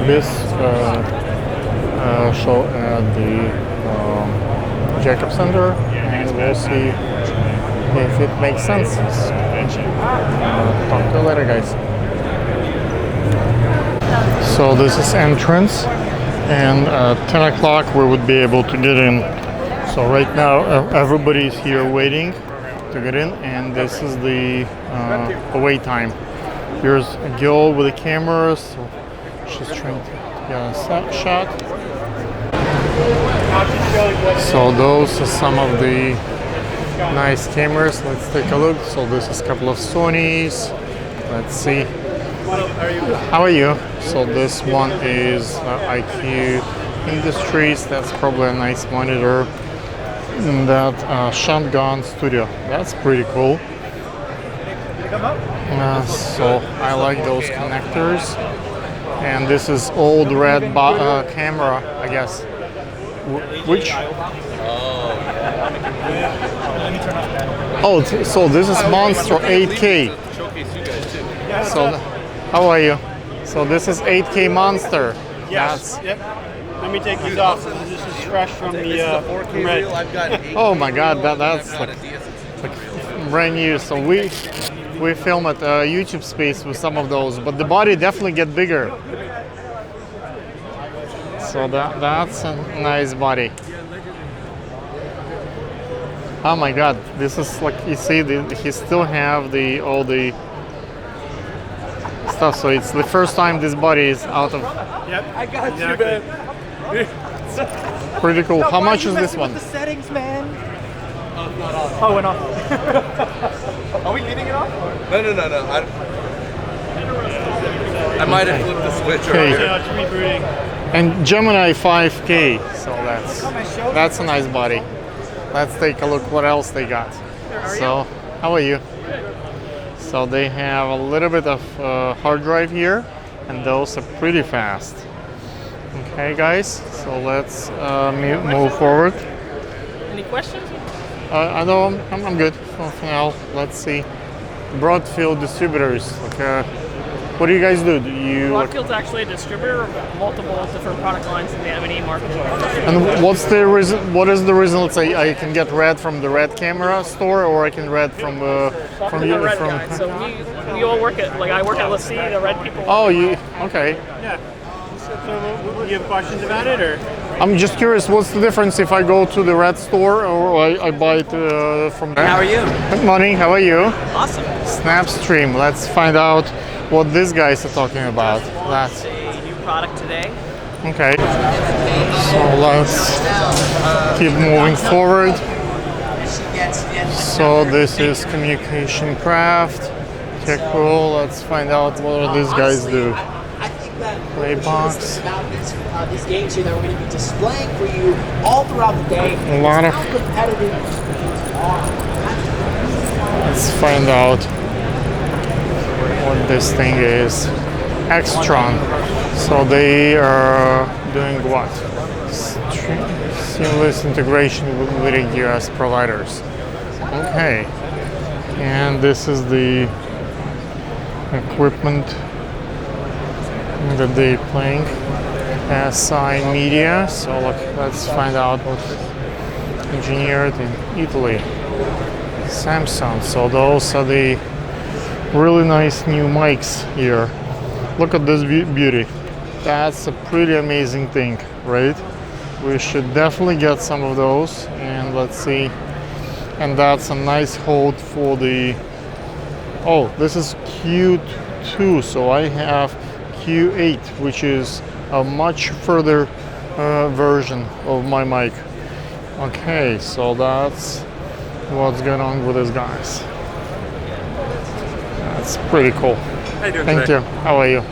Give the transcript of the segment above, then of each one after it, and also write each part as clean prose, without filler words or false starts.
this show at the Javits Center, and we'll see if it makes sense. Talk to you later, guys. So this is entrance, and at 10 o'clock we would be able to get in. So right now everybody's here waiting to get in, and this is the wait time. Here's a girl with a camera, so she's trying to get a shot. So those are some of the nice cameras. Let's take a look. So this is a couple of Sonys. Let's see. How are you? So this one is IQ Industries. That's probably a nice monitor. And that Shotgun Studio. That's pretty cool. So I like those connectors. And this is old red camera, I guess. Which? Oh, so this is Monster 8K. So, how are you? So this is 8K Monster. Yes. Yep. Let me take these off. This is fresh from the red. Oh my God, that's like brand new. So we film at YouTube Space with some of those, but the body definitely get bigger. So that's a nice body. Oh my God, this is like, you see, he still have all the stuff. So it's the first time this body is out of. Yep, I got you, man. Pretty cool. How much is this one? The settings, man. Oh, went off. Are we leaving it off? No. I might have flipped the switch earlier. Yeah, it's rebooting. And Gemini 5K. So that's a nice body. Let's take a look what else they got. So, how are you? So they have a little bit of hard drive here, and those are pretty fast. Okay, guys. So let's move forward. Any questions? I know I'm good for now. Let's see. Broadfield distributors. Okay. What do you guys do? Broadfield's actually a distributor of multiple different product lines in the M&E market. And what's the reason? What is the reason? Let's say I can get red from the red camera store, or I can red from you. Red guy. So we all work at, like I work at Let's See, the red people. Oh, you okay? Yeah. So you have questions about it, or? I'm just curious. What's the difference if I go to the red store or I buy it from there? How are you? Good morning. How are you? Awesome. Snapstream. Let's find out what these guys are talking about. That's a new product today. Okay. So let's keep moving forward. So this is Communication Craft. Okay, cool. Let's find out what these guys do. Playbox. These games here that we're going to be displaying for you all throughout the day. A lot of. Let's find out what this thing is. Extron. So they are doing what? Seamless integration with leading US providers. Okay. And this is the equipment that they're playing. SI Media. So look, let's find out what's engineered in Italy. Samsung. So those are the really nice new mics here. Look at this beauty. That's a pretty amazing thing, right? We should definitely get some of those, and let's see. And that's a nice hold for the. Oh, this is Q2, so I have Q8, which is a much further version of my mic. Okay, so that's what's going on with these guys. That's pretty cool. How you doing Thank today? you. How are you?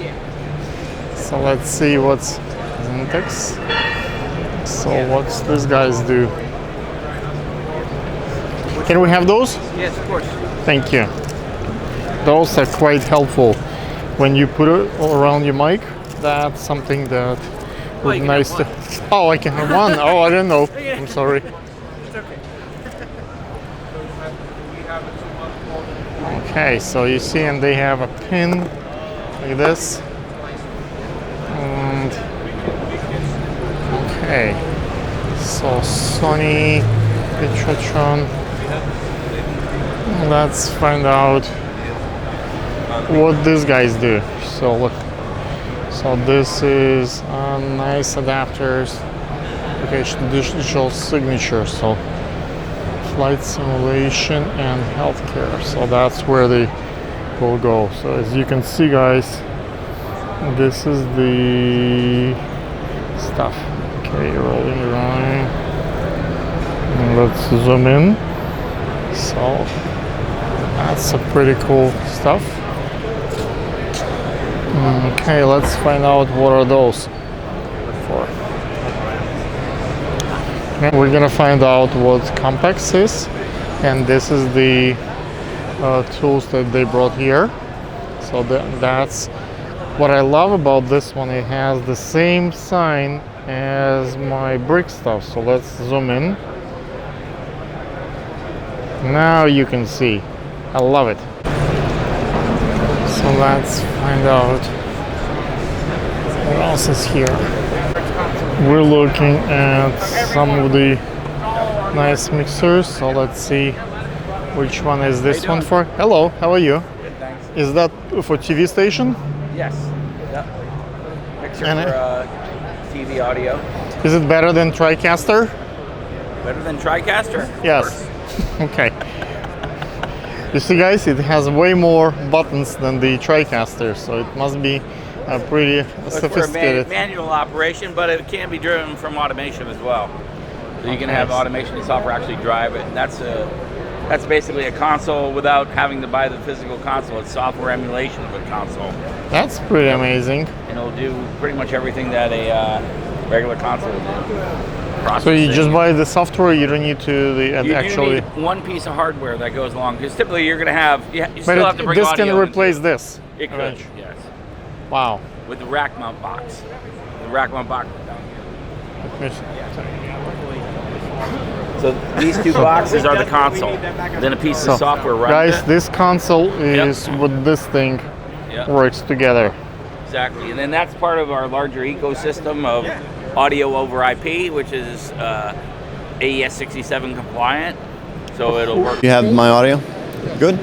So let's see what's Zentex. So what's these guys do? Can we have those? Yes, of course. Thank you. Those are quite helpful when you put it around your mic. That's something that would be nice to. Oh, I can have one. Oh, I didn't know. I'm sorry. It's okay. Okay, so you see, and they have a pin like this. Okay, so Sony Pictratron. Let's find out what these guys do. So look, so this is nice adapters. Okay, digital signature. So flight simulation and healthcare. So that's where they will go. So as you can see, guys, this is the stuff. Okay, rolling around. And let's zoom in. So that's a pretty cool stuff. Okay, let's find out what are those for. And we're gonna find out what Compex is, and this is the tools that they brought here. So that's what I love about this one. It has the same sign as my brick stuff. So let's zoom in. Now you can see. I love it. So let's find out what else is here. We're looking at some of the nice mixers. So let's see which one is this one for. Hello, how are you? Good, thanks. Is that for TV station? Yes. Yep. Mixer And for TV audio. Is it better than TriCaster? Better than TriCaster? Yes. Okay. You see, guys, it has way more buttons than the TriCaster, so it must be pretty It's sophisticated. for a manual operation, but it can be driven from automation as well. So you can have automation and software actually drive it. And that's basically a console without having to buy the physical console. It's software emulation of a console. That's pretty amazing. And it'll do pretty much everything that a regular console will do. So you just buy the software, you don't need to You actually. do need one piece of hardware that goes along, because typically you're going to have, you But still have to bring this audio can replace into this. it. It could, eventually. yes. Wow. With the rack mount box. The rack mount box. So these two boxes are the console. Then a piece of software runs guys, it. this console is what this thing works together. Exactly. And then that's part of our larger ecosystem of audio over IP, which is AES 67 compliant. So it'll work. You have my audio? Good?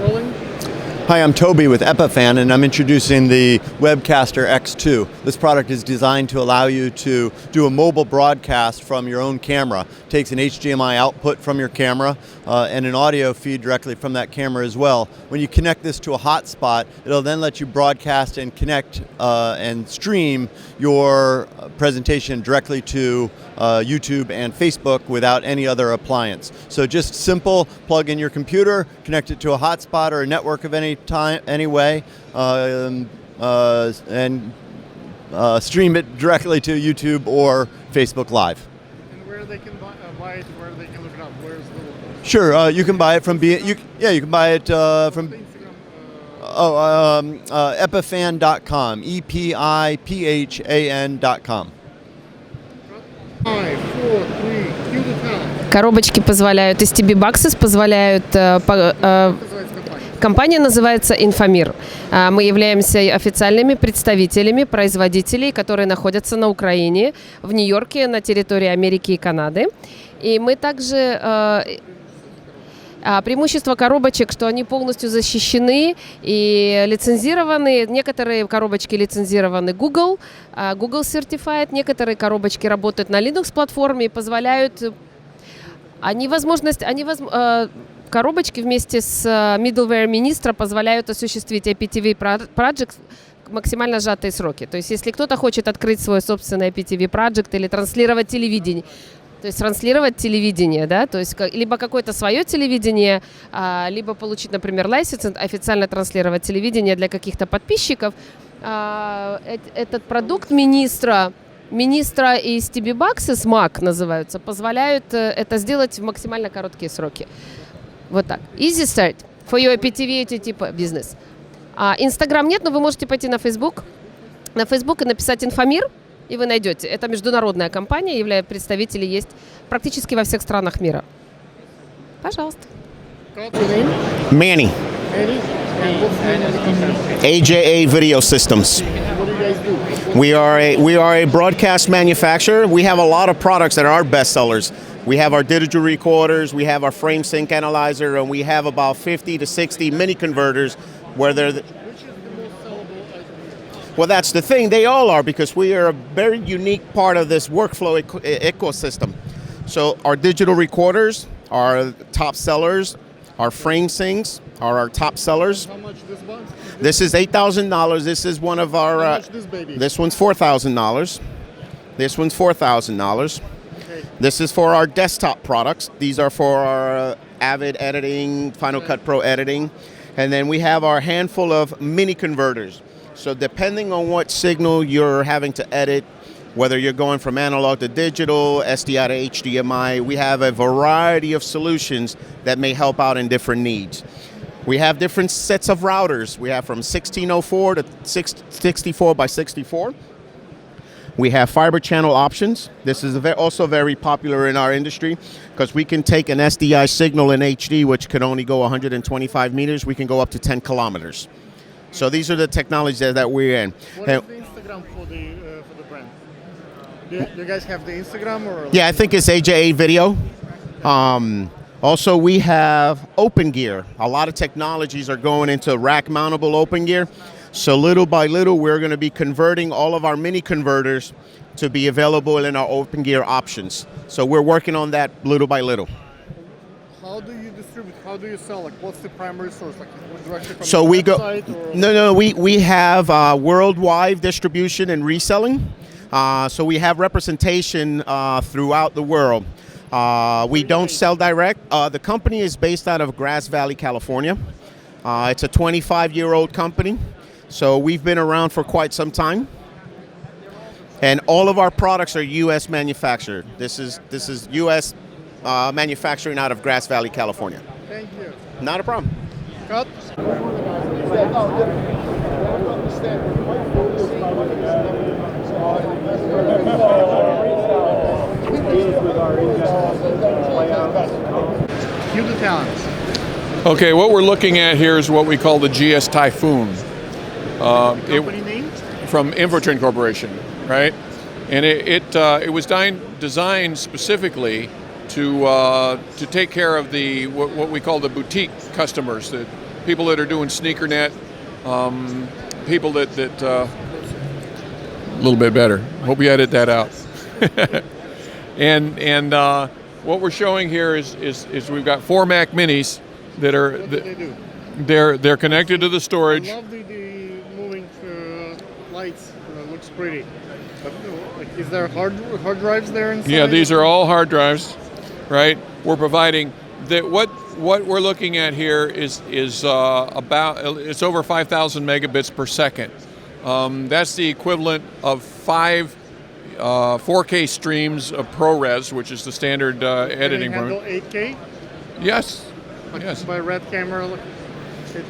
Hi, I'm Toby with Epiphan, and I'm introducing the Webcaster X2. This product is designed to allow you to do a mobile broadcast from your own camera. It takes an HDMI output from your camera and an audio feed directly from that camera as well. When you connect this to a hotspot, it'll then let you broadcast and connect and stream your presentation directly to YouTube and Facebook without any other appliance. So just simple, plug in your computer, connect it to a hotspot or a network of any way, and stream it directly to YouTube or Facebook Live. And where they can buy it, where they can look it up, where's the... Sure, you can buy it from you can buy it from epiphan.com, EPIPHAN.com. 5, 4, 3, cue the count. Коробочки позволяют, STB Boxes позволяют, компания называется Инфомир. Мы являемся официальными представителями производителей, которые находятся на Украине, в Нью-Йорке, на территории Америки и Канады. И мы также... Преимущество коробочек, что они полностью защищены и лицензированы. Некоторые коробочки лицензированы Google Certified, некоторые коробочки работают на Linux-платформе и позволяют... Коробочки вместе с middleware министра позволяют осуществить IPTV Project в максимально сжатые сроки. То есть если кто-то хочет открыть свой собственный IPTV Project или транслировать телевидение, да, то есть либо какое-то свое телевидение, либо получить, например, лайсенс, официально транслировать телевидение для каких-то подписчиков. Этот продукт министра и STB Boxes, MAC называются, позволяют это сделать в максимально короткие сроки. Вот так. Easy start for your IPTV типа бизнес. Инстаграм нет, но вы можете пойти на Facebook и написать «Инфомир», и вы найдете. Это международная компания, представители есть практически во всех странах мира. Пожалуйста. Manny. AJA Video Systems. We are a broadcast manufacturer. We have a lot of products that are our best sellers. We have our digital recorders, we have our frame sync analyzer, and we have about 50 to 60 mini converters where they're... Well, that's the thing. They all are, because we are a very unique part of this workflow ecosystem. So our digital recorders are top sellers. Our frame syncs are our top sellers. How much this one? This is $8,000. This is one of our... How much this baby? This one's $4,000. This one's $4,000. Okay. This is for our desktop products. These are for our Avid editing, Final Cut Pro editing. And then we have our handful of mini converters. So depending on what signal you're having to edit, whether you're going from analog to digital, SDI to HDMI, we have a variety of solutions that may help out in different needs. We have different sets of routers. We have from 1604 to 64 by 64. We have fiber channel options. This is also very popular in our industry because we can take an SDI signal in HD, which could only go 125 meters. We can go up to 10 kilometers. So these are the technologies that we're in. What is the Instagram for the brand? Do you guys have the Instagram or? Yeah, I think it's AJ8 Video. Also, we have open gear. A lot of technologies are going into rack mountable open gear. So little by little, we're going to be converting all of our mini converters to be available in our open gear options. So we're working on that little by little. How do you distribute? How do you sell? Like, what's the primary source? Like, directly from So the we go. website or? No. We have worldwide distribution and reselling. So we have representation throughout the world. We don't sell direct. The company is based out of Grass Valley, California. It's a 25-year-old company. So we've been around for quite some time. And all of our products are U.S. manufactured. This is U.S. Manufacturing out of Grass Valley, California. Thank you. Not a problem. Cut. Cue the talents. Okay, what we're looking at here is what we call the GS Typhoon. Company name? From Infotron Corporation, right? And it was designed specifically to take care of the what we call the boutique customers, the people that are doing sneakernet, people that a little bit better. Hope you edit that out. and what we're showing here is we've got 4 Mac Minis that are What do they do? they're connected to the storage. I love the moving lights. It looks pretty. But, like, is there hard drives there inside? Yeah, these are all hard drives, right? We're providing that. What we're looking at here is about it's over 5,000 megabits per second. That's the equivalent of 5 4K streams of ProRes, which is the standard editing. Can it handle 8K? Yes. Like, yes. by red camera, it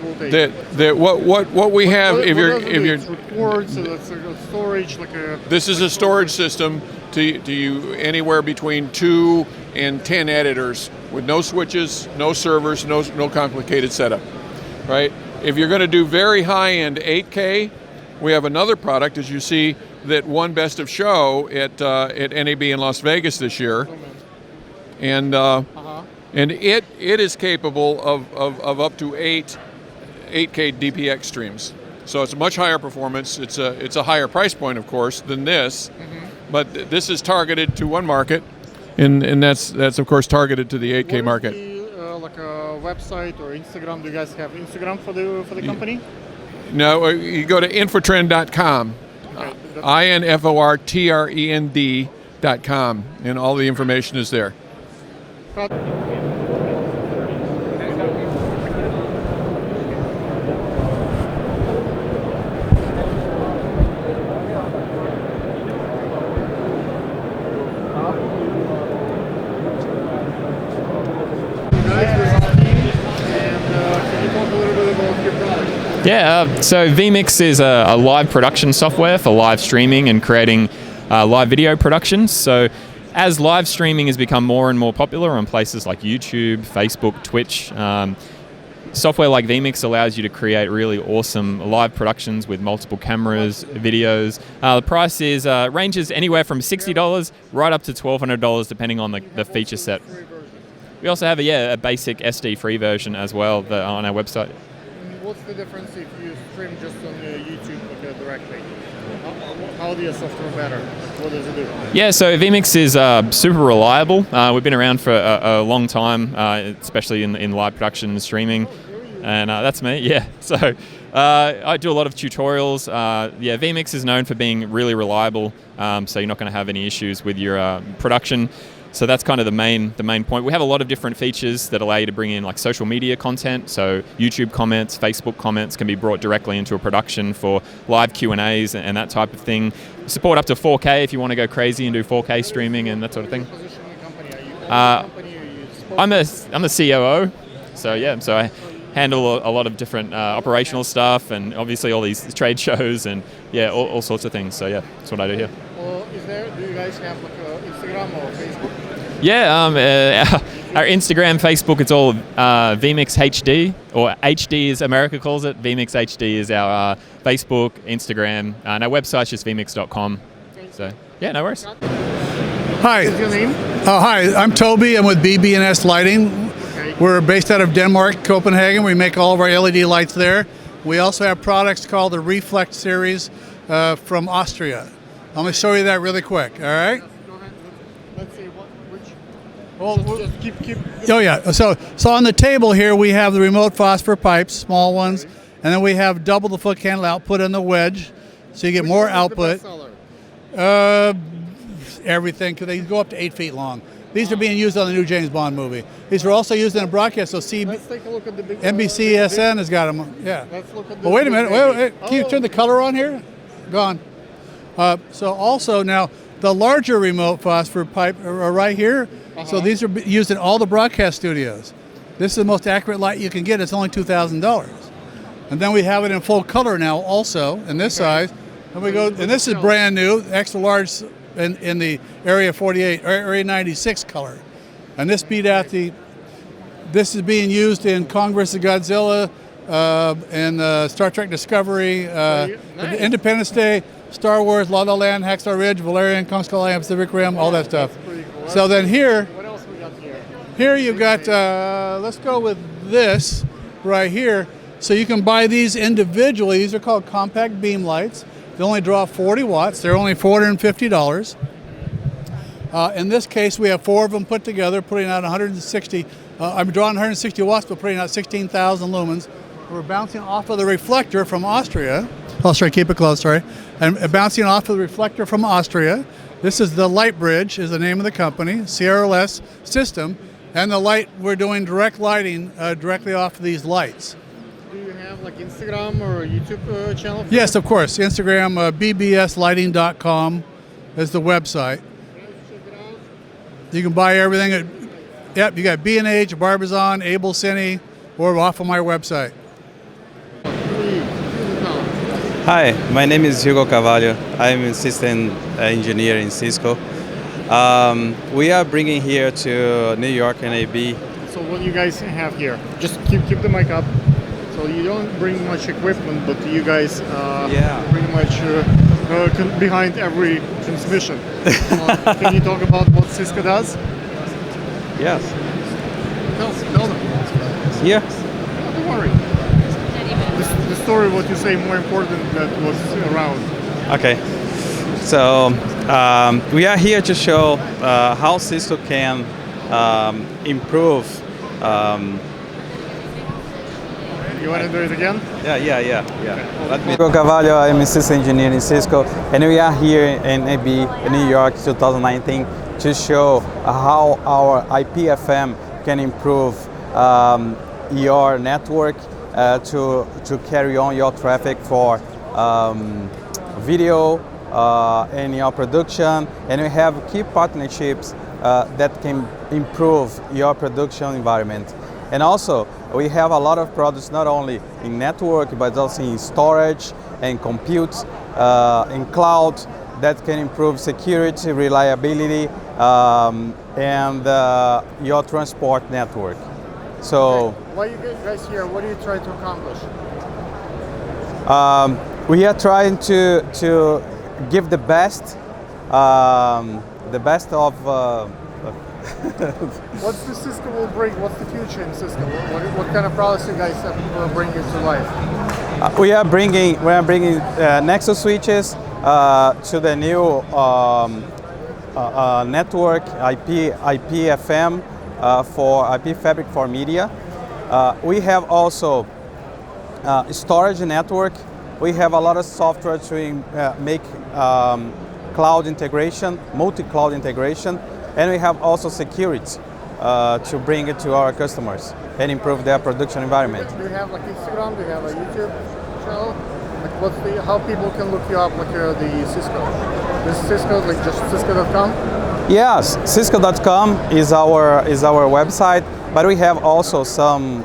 will take. That what we have if you're records, so that's a storage like a. This is a storage system to you anywhere between 2 and 10 editors with no switches, no servers, no complicated setup, right? If you're going to do very high-end 8K, we have another product, as you see, that won Best of Show at NAB in Las Vegas this year, and it is capable of up to 8K DPX streams. So it's a much higher performance. It's a higher price point, of course, than this, but this is targeted to one market, and that's of course targeted to the 8K market. Like a website or Instagram? Do you guys have Instagram for the company? No, you go to Infotrend.com, INFORTREND.com, and all the information is there. Yeah, so vMix is a live production software for live streaming and creating live video productions. So as live streaming has become more and more popular on places like YouTube, Facebook, Twitch, software like vMix allows you to create really awesome live productions with multiple cameras, videos. The price is ranges anywhere from $60 right up to $1,200 depending on the feature set. We also have a basic SD free version as well on our website. What's the difference if you stream just on YouTube directly? How do your software better? What does it do? Yeah, so vMix is super reliable. We've been around for a long time, especially in live production and streaming. And that's me, yeah. So I do a lot of tutorials. vMix is known for being really reliable, so you're not going to have any issues with your production. So that's kind of the main point. We have a lot of different features that allow you to bring in like social media content. So YouTube comments, Facebook comments can be brought directly into a production for live Q&As and that type of thing. Support up to 4K if you want to go crazy and do 4K streaming and that sort of thing. I'm the COO, so yeah. So I handle a lot of different operational stuff and obviously all these trade shows and all sorts of things. So yeah, that's what I do here. Do you guys have like Instagram or Facebook? Yeah, our Instagram, Facebook, it's all vMix HD, or HD as America calls it. vMix HD is our Facebook, Instagram, and our website's just vmix.com. So, yeah, no worries. Hi. What's your name? Hi, I'm Toby. I'm with BB&S Lighting. Okay. We're based out of Denmark, Copenhagen. We make all of our LED lights there. We also have products called the Reflect series from Austria. I'm going to show you that really quick, all right? Go ahead. Let's see which. Well, just keep. Oh yeah. So on the table here we have the remote phosphor pipes, small ones, and then we have double the foot candle output on the wedge, so you get more output. Everything, because they go up to 8 feet long. These are being used on the new James Bond movie. These are also used in a broadcast. So Let's take a look at the big. NBCSN has got them. Yeah. Let's look at Well, wait a minute. Wait. Can you turn the color on here? Gone. So also now the larger remote phosphor pipe are right here. So these are used in all the broadcast studios. This is the most accurate light you can get. It's only $2,000. And then we have it in full color now also in this size. And we go, and this is brand new, extra large in the Area 48 or Area 96 color. And this beat out this is being used in Congress of Godzilla, and Star Trek Discovery, Independence Day, Star Wars, La La Land, Hacksaw Ridge, Valerian, Kong Skull Island, Pacific Rim, all that stuff. Cool. So then here, what else we got here? Here you've got, let's go with this right here. So you can buy these individually. These are called compact beam lights. They only draw 40 watts. They're only $450. In this case, we have 4 of them put together, putting out 160. I'm drawing 160 watts, but putting out 16,000 lumens. We're bouncing off of the reflector from Austria. Oh, sorry, keep it close, sorry. And bouncing off of the reflector from Austria. This is the Light Bridge, is the name of the company, CRLS system. And the light, we're doing direct lighting directly off of these lights. Do you have like Instagram or YouTube channel? Yes, of course. Instagram, bbslighting.com is the website. You can buy everything at, you got B&H, Barbizon, Able Cine, or off of my website. Hi, my name is Hugo Carvalho. I'm an assistant engineer in Cisco. We are bringing here to New York NAB. So what do you guys have here? Just keep the mic up. So you don't bring much equipment, but you guys pretty much behind every transmission. Can you talk about what Cisco does? Yes. Tell them. Yeah. Don't worry. The story, what you say, more important than what's around. Okay. So we are here to show how Cisco can improve. You want to do it again? Yeah. Okay. Hugo Carvalho, I'm assistant engineer in Cisco, and we are here in NAB, in New York, 2019, to show how our IPFM can improve your network to carry on your traffic for video in your production, and we have key partnerships that can improve your production environment. And also, we have a lot of products not only in network, but also in storage and compute, in cloud, that can improve security, reliability, and your transport network. So Why you guys here? What are you trying to accomplish? We are trying to give the best of. What's the Cisco will bring? What's the future in Cisco? What kind of products you guys will bring into life? We are bringing Nexus switches to the new network IP FM for IP fabric for media. We have also storage network. We have a lot of software to make cloud integration, multi-cloud integration, and we have also security to bring it to our customers and improve their production environment. Do you have like Instagram? Do you have a YouTube channel? Like how people can look you up? Like the Cisco. This is Cisco, like just Cisco.com. Yes, Cisco.com is our website, but we have also some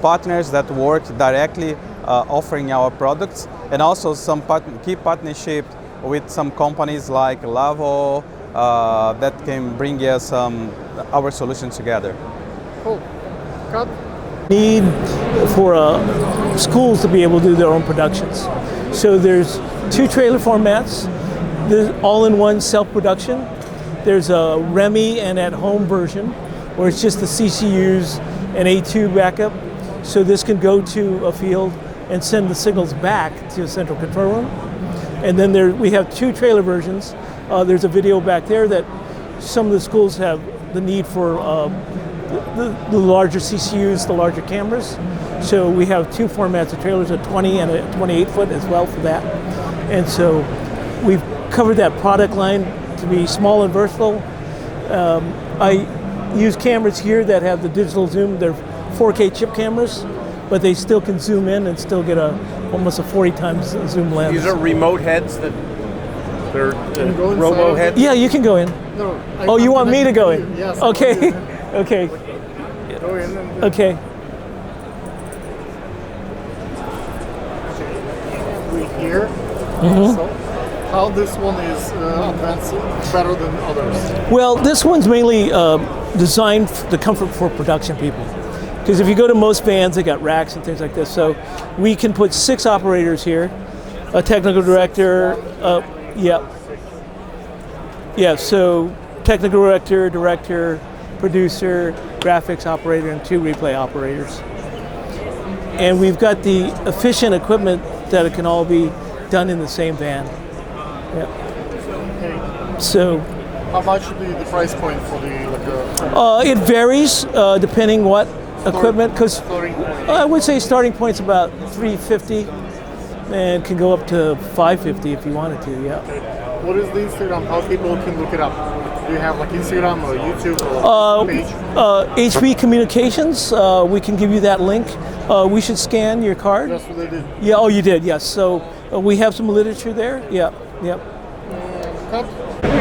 partners that work directly offering our products, and also some key partnership with some companies like Lavo that can bring us our solutions together. Cool. Cut. Need for schools to be able to do their own productions. So there's 2 trailer formats. There's all-in-one self-production. There's a REMI and at-home version, where it's just the CCUs and A2 backup. So this can go to a field and send the signals back to a central control room. And then we have 2 trailer versions. There's a video back there that some of the schools have the need for the larger CCUs, the larger cameras. So we have 2 formats of trailers, a 20 and a 28 foot as well for that. And so we've covered that product line to be small and versatile. I use cameras here that have the digital zoom. They're 4K chip cameras, but they still can zoom in and still get almost a 40 times zoom lens. These are remote heads that they're robo heads? Yeah, you can go in. No. You want me to go in? Yes. Okay. Okay. Go in and Okay. Here. Mhm. So how this one is advanced better than others? Well, this one's mainly designed to comfort for production people. Because if you go to most vans, they got racks and things like this. So we can put 6 operators here, a technical director. So technical director, producer, graphics operator, and 2 replay operators. And we've got the efficient equipment that it can all be done in the same van. Yeah. So how much would be the price point for the it varies depending what equipment, because I would say starting point's about $350 and can go up to $550 if you wanted to. Yeah. What is the Instagram? How people can look it up? Do you have like Instagram or YouTube or page? HB Communications. We can give you that link. We should scan your card. That's what they did. Yeah. Oh, you did. Yes. So we have some literature there. Yeah. Yep. Cut. 3, 2,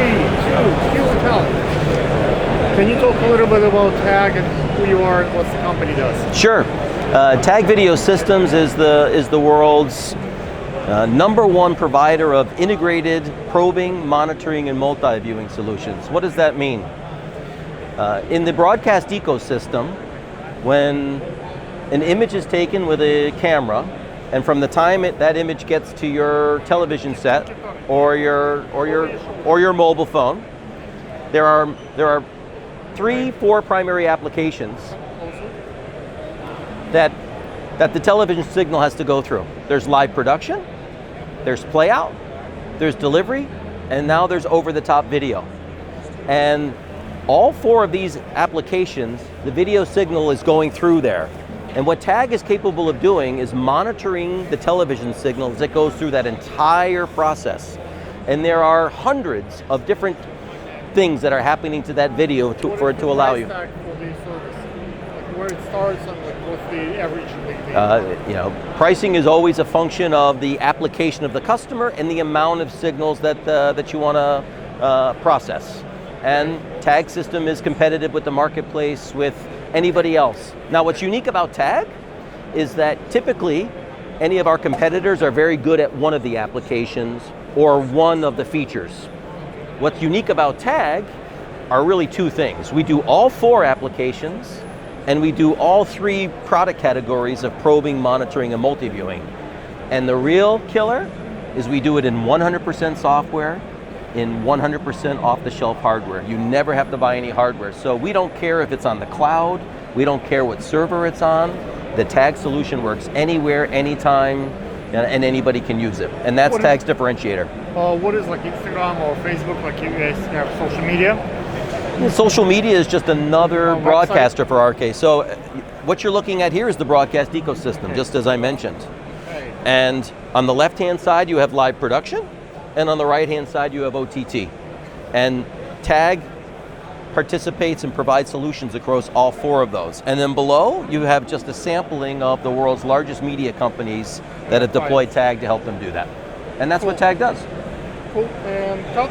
count. Can you talk a little bit about TAG and who you are and what the company does? Sure. TAG Video Systems is the world's #1 provider of integrated probing, monitoring, and multi-viewing solutions. What does that mean? In the broadcast ecosystem, when an image is taken with a camera, and from the time that image gets to your television set or your mobile phone, there are 3-4 primary applications that the television signal has to go through. There's live production, there's play out, there's delivery, and now there's over-the-top video. And all 4 of these applications, the video signal is going through there. And what TAG is capable of doing is monitoring the television signal as it goes through that entire process. And there are hundreds of different things that are happening to that video for it to allow you. Like where it starts and like what's the average? Pricing is always a function of the application of the customer and the amount of signals that you want to process. And TAG system is competitive with the marketplace with anybody else. Now, what's unique about TAG is that typically any of our competitors are very good at one of the applications or one of the features. What's unique about TAG are really 2 things. We do all 4 applications, And we do all three product categories of probing, monitoring, and multi-viewing. And the real killer is we do it in 100% software, in 100% off-the-shelf hardware. You never have to buy any hardware. So we don't care if it's on the cloud, we don't care what server it's on. The tag solution works anywhere, anytime, and anybody can use it. And that's Tag's differentiator. What is like Instagram or Facebook, like you guys have social media? Social media is just another broadcaster for RK. So what you're looking at here is the broadcast ecosystem, just as I mentioned. And on the left-hand side, you have live production, and on the right-hand side, you have OTT. And Tag participates and provides solutions across all four of those. And then below, you have just a sampling of the world's largest media companies that have deployed Tag to help them do that. And that's what Tag does. Cool. And cut.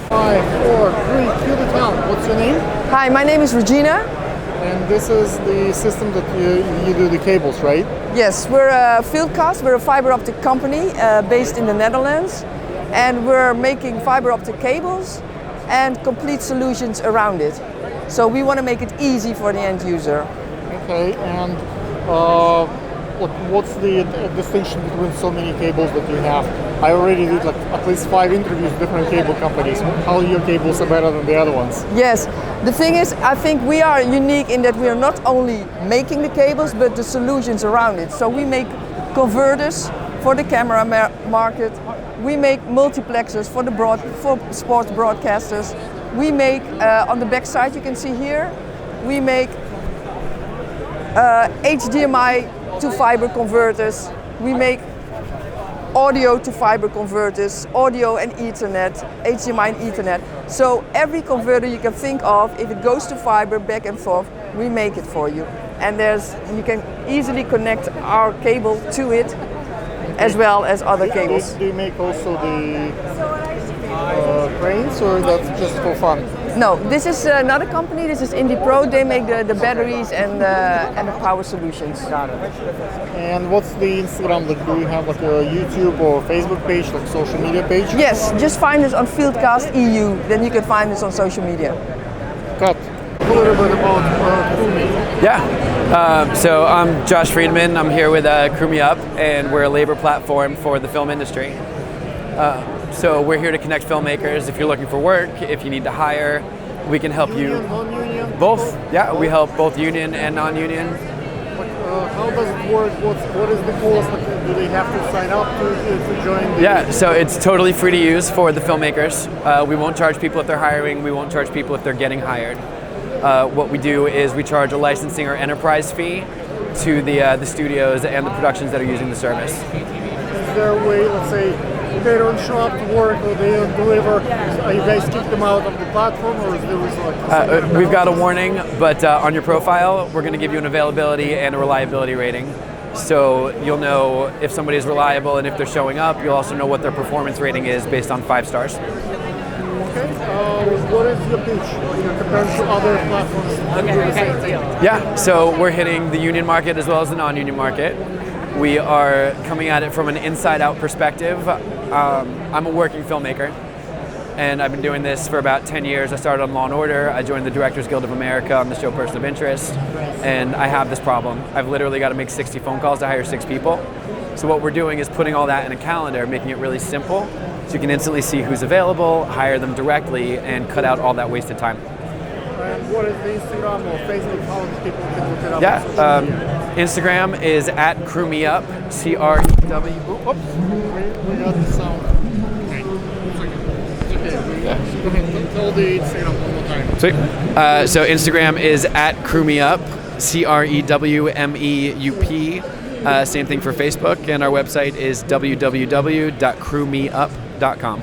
5, 4, 3, cue the count. What's your name? Hi, my name is Regina. And this is the system that you do the cables, right? Yes, we're a Fieldcast. We're a fiber optic company based in the Netherlands. And we're making fiber optic cables and complete solutions around it. So we want to make it easy for the end user. Okay, and what's the distinction between so many cables that you have? I already did like at least 5 interviews with different cable companies. How your cables are better than the other ones? Yes, the thing is, I think we are unique in that we are not only making the cables, but the solutions around it. So we make converters for the camera market. We make multiplexers for for sports broadcasters. We make, on the back side you can see here, we make HDMI to fiber converters. We make audio to fiber converters, audio and Ethernet, HDMI and Ethernet. So every converter you can think of, if it goes to fiber back and forth, we make it for you. And you can easily connect our cable to it, as well as other cables. Do you make also the cranes, or that's just for fun? No, this is another company. This is IndyPro. They make the batteries and the power solutions. Got it. And what's the Instagram? Like, do you have like a YouTube or Facebook page, like social media page? Yes, just find us on Fieldcast EU. Then you can find us on social media. Cut. A little bit about CrewMe. Yeah. So I'm Josh Friedman. I'm here with CrewMe Up, and we're a labor platform for the film industry. So we're here to connect filmmakers. If you're looking for work, if you need to hire, we can help you. Non-union? Both. Yeah, we help both union and non-union. How does it work? What is the cost? Do they have to sign up to join? Yeah, so it's totally free to use for the filmmakers. We won't charge people if they're hiring. We won't charge people if they're getting hired. What we do is we charge a licensing or enterprise fee to the studios and the productions that are using the service. Is there a way, let's say, they don't show up to work or they don't deliver, you guys kick them out of the platform, or is there like we've got a warning, but on your profile, we're going to give you an availability and a reliability rating. So you'll know if somebody is reliable and if they're showing up. You'll also know what their performance rating is based on 5 stars. Okay. What is your pitch compared to other platforms? Yeah, so we're hitting the union market as well as the non-union market. We are coming at it from an inside-out perspective. I'm a working filmmaker, and I've been doing this for about 10 years. I started on Law & Order. I joined the Directors Guild of America on the show Person of Interest, and I have this problem. I've literally got to make 60 phone calls to hire 6 people. So what we're doing is putting all that in a calendar, making it really simple, so you can instantly see who's available, hire them directly, and cut out all that wasted time. And what is the Instagram or Facebook? How do people can look it up? Yeah, Instagram is at CrewMeUp, CREW. Oops, we got the sound. Okay, it's okay. Go ahead, tell the Instagram one more time. Sweet. So Instagram is at CrewMeUp, CREWMEUP. Same thing for Facebook, and our website is www.crewmeup.com.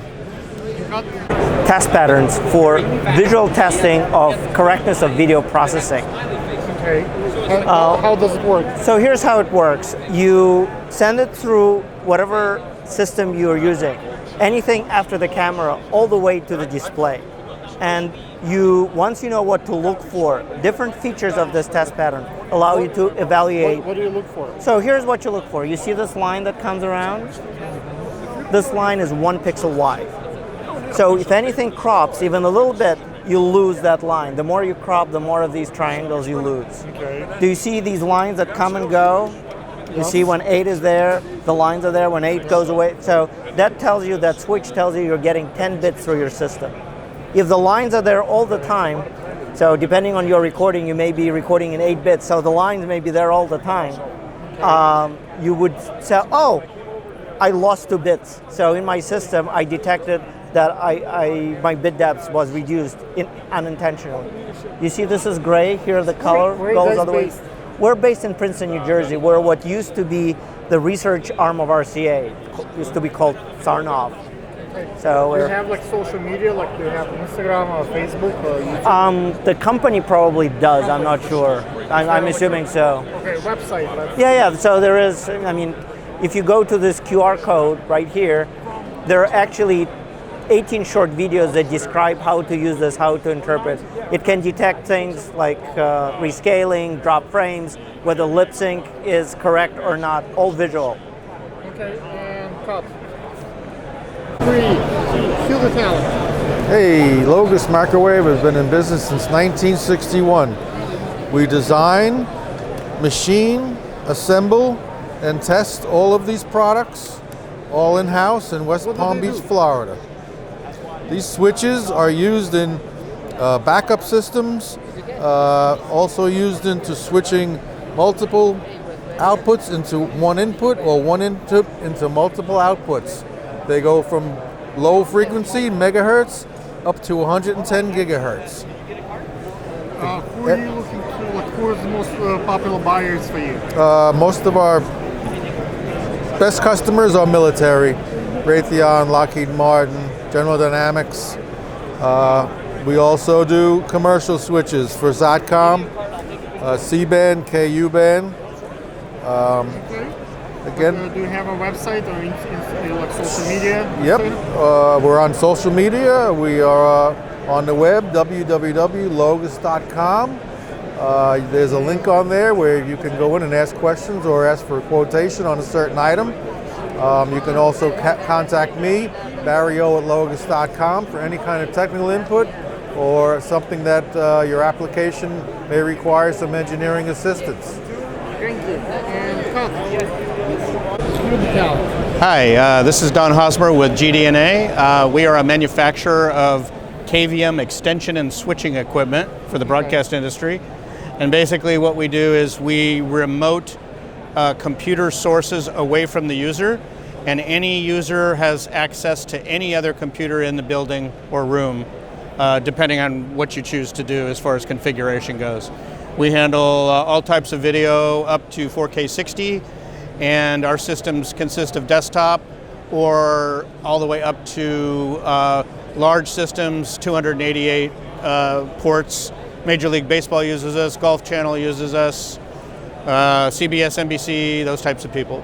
Test patterns for visual testing of correctness of video processing. Okay. How does it work? So here's how it works. You send it through whatever system you're using, anything after the camera, all the way to the display. And once you know what to look for, different features of this test pattern allow you to evaluate. What do you look for? So here's what you look for. You see this line that comes around? This line is 1 pixel wide. So if anything crops even a little bit you lose that line. The more you crop, the more of these triangles you lose. Okay. Do you see these lines that come and go? You see when 8 is there, the lines are there. When 8 goes away, so that tells you, that switch tells you you're getting 10 bits through your system. If the lines are there all the time, so depending on your recording, you may be recording in 8 bits, so the lines may be there all the time. You would say, oh, I lost 2 bits. So in my system, I detected that my bit depth was reduced unintentionally. You see this is gray, here the color goes all the way. We're based in Princeton, New Jersey. We're what used to be the research arm of RCA. It used to be called Sarnoff. So do you have like social media, like do you have Instagram or Facebook or YouTube? The company probably does, I'm not sure. I'm assuming so. Okay, website. Yeah, so there is, I mean, if you go to this QR code right here, there are actually 18 short videos that describe how to use this, how to interpret. It can detect things like rescaling, drop frames, whether lip sync is correct or not, all visual. Okay, and cut. 3, 2, cue the talent. Hey, Logos Microwave has been in business since 1961. We design, machine, assemble, and test all of these products, all in-house in West Palm Beach, Florida. These switches are used in backup systems, also used into switching multiple outputs into one input or one input into multiple outputs. They go from low frequency, megahertz, up to 110 gigahertz. Who are you looking to, like, who are the most popular buyers for you? Most of our best customers are military, Raytheon, Lockheed Martin, General Dynamics. We also do commercial switches for Satcom, C-band, Ku-band. Again, do you have a website or like social media? Yep, we're on social media. We are on the web, www.logos.com. There's a link on there where you can go in and ask questions or ask for a quotation on a certain item. You can also contact me, barryo@logos.com, for any kind of technical input or something that your application may require some engineering assistance. Thank you. And cut. Hi, this is Don Hosmer with GDNA. We are a manufacturer of KVM extension and switching equipment for the broadcast industry. And basically what we do is we remote computer sources away from the user, and any user has access to any other computer in the building or room, depending on what you choose to do as far as configuration goes. We handle all types of video up to 4K 60, and our systems consist of desktop or all the way up to large systems, 288 ports. Major League Baseball uses us, Golf Channel uses us, CBS, NBC, those types of people.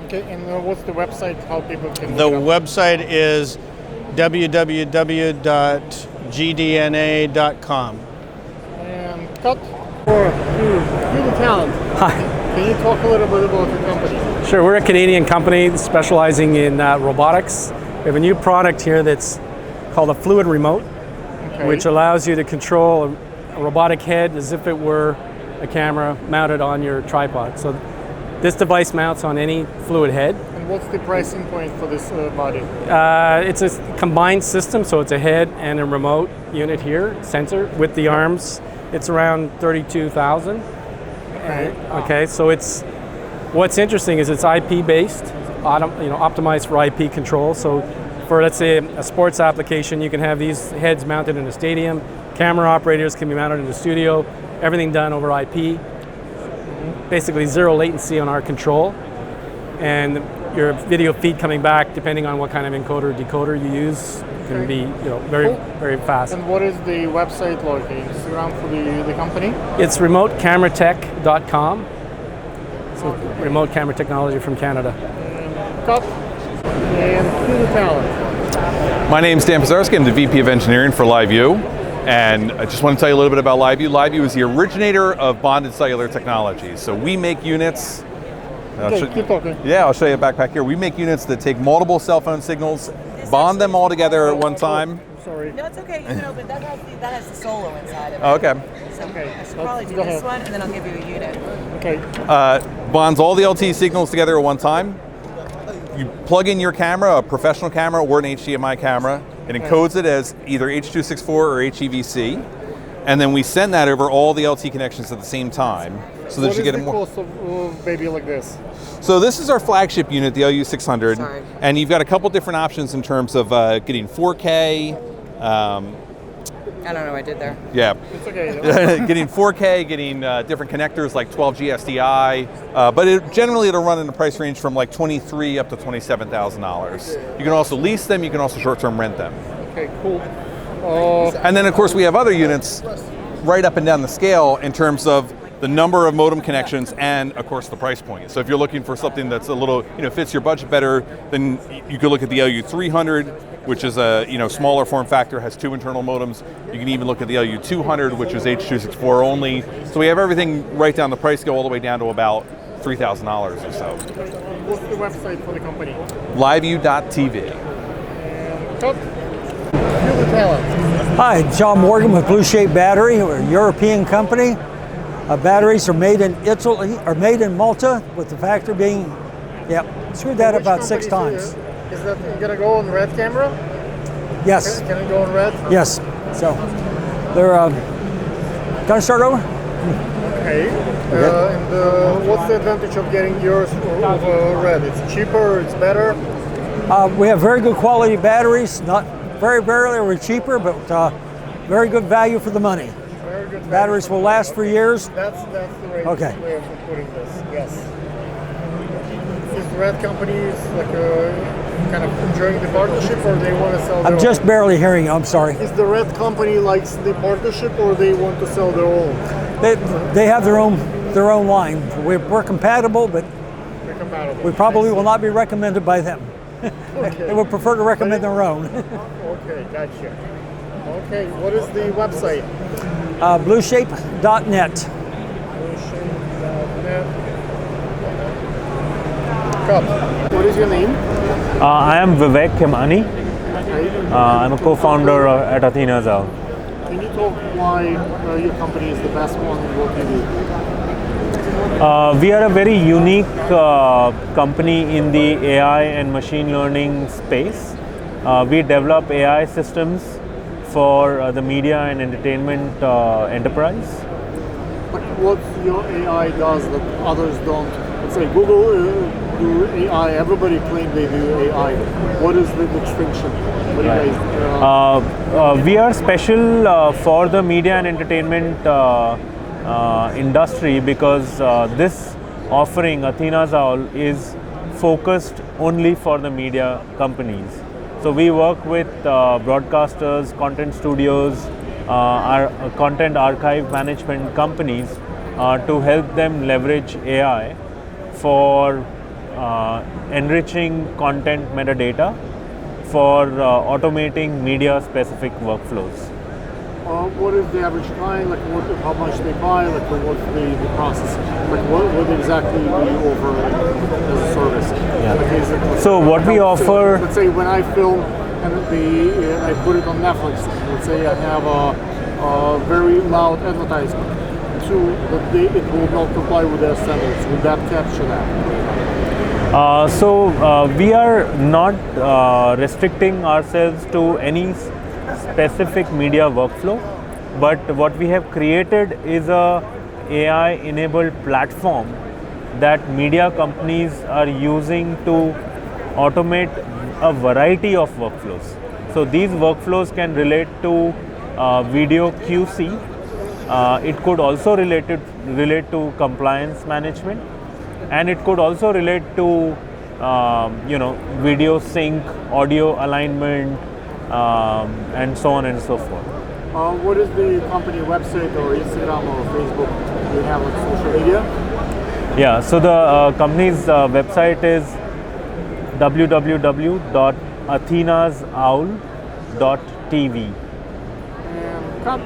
Okay, and what's the website, how people can The website is www.gdna.com. And cut. 4, 2, cue the talent. Hi. Can you talk a little bit about your company? Sure, we're a Canadian company specializing in robotics. We have a new product here that's called a fluid remote, which allows you to control a robotic head as if it were a camera mounted on your tripod. So this device mounts on any fluid head. And what's the pricing point for this body? It's a combined system, so it's a head and a remote unit here, sensor with the arms. It's around $32,000. Okay, so what's interesting is it's IP based, optimized for IP control. So for, let's say, a sports application, you can have these heads mounted in a stadium. Camera operators can be mounted in the studio. Everything done over IP. Basically zero latency on our control. And your video feed coming back, depending on what kind of encoder or decoder you use, can be very, very fast. And what is the website located? Instagram for the company? It's remotecamratech.com. So remote camera technology from Canada. Cut. And cue the talent. My name is Dan Pizarski. I'm the VP of Engineering for LiveU. And I just want to tell you a little bit about LiveU. LiveU is the originator of bonded cellular technology. So we make units. Keep talking. Yeah, I'll show you a backpack here. We make units that take multiple cell phone signals, bond them all together at one time. Sorry. No, it's okay. You can open. That has the solo inside of it. Oh, okay. So Okay, I should probably do go this ahead. one, and then I'll give you a unit. Okay. Bonds all the LTE signals together at one time. You plug in your camera, a professional camera or an HDMI camera. It encodes it as either H.264 or HEVC. And then we send that over all the LTE connections at the same time. So that What you is get a the more. cost of baby like this? So this is our flagship unit, the LU600, Sorry. and you've got a couple different options in terms of getting 4K. I don't know what I did there. Yeah, It's okay. getting 4K, getting different connectors like 12G SDI, but it'll run in a price range from like $23,000 up to $27,000. You can also lease them. You can also short-term rent them. Okay, cool. And then of course we have other units right up and down the scale in terms of the number of modem connections and of course the price point. So if you're looking for something that's a little, fits your budget better, then you could look at the LU300, which is a smaller form factor, has 2 internal modems. You can even look at the LU200, which is H.264 only. So we have everything right down the price scale all the way down to about $3,000 or so. What's the website for the company? Liveview.tv. Cut. Feel the talent. Hi, John Morgan with Blue Shape Battery. We're a European company. Batteries are made in Italy, or made in Malta, with the factory being, screwed that about 6 times. Is that gonna go on red camera? Yes. Can it go on red? Yes. So they're gonna start over. Okay. And what's the advantage of getting yours over red? It's cheaper. It's better. We have very good quality batteries. Not very rarely are we cheaper, but very good value for the money. Very good. Batteries will last for years. That's the way way of putting this. Yes. Is red companies like kind of enjoying the partnership, or they want to sell? I'm just barely hearing you. I'm sorry. Is the red company likes the partnership, or they want to sell their own? They have their own line. We're compatible, but They're compatible. we probably will not be recommended by them. Okay. They would prefer to recommend their own. Okay, gotcha. Okay, what is the website? Blueshape.net. Blueshape.net. What is your name? I am Vivek Khemani. I'm a co-founder at Athena's Owl. Can you talk why your company is the best one in what you do? We are a very unique company in the AI and machine learning space. We develop AI systems for the media and entertainment enterprise. But what your AI does that others don't? Let's say Google do AI, everybody claims they do AI. What is the distinction? What do you guys, We are special for the media and entertainment industry because this offering, Athena's Owl, is focused only for the media companies. So we work with broadcasters, content studios, our content archive management companies to help them leverage AI for enriching content metadata for automating media specific workflows. What is the average client? Like, how much they buy? Like, what's the process? Like, what exactly do you offer as a service? Yeah. Like, is it, So what we offer. Let's say when I film and I put it on Netflix. Let's say I have a very loud advertisement, but it will not comply with their standards. Would that capture that? We are not restricting ourselves to any specific media workflow, but what we have created is a AI-enabled platform that media companies are using to automate a variety of workflows. So these workflows can relate to video QC. It could also relate to compliance management, and it could also relate to video sync, audio alignment, and so on and so forth. What is the company website or Instagram or Facebook? Do you have like social media? Yeah, so the company's website is www.athenasowl.tv. Cut.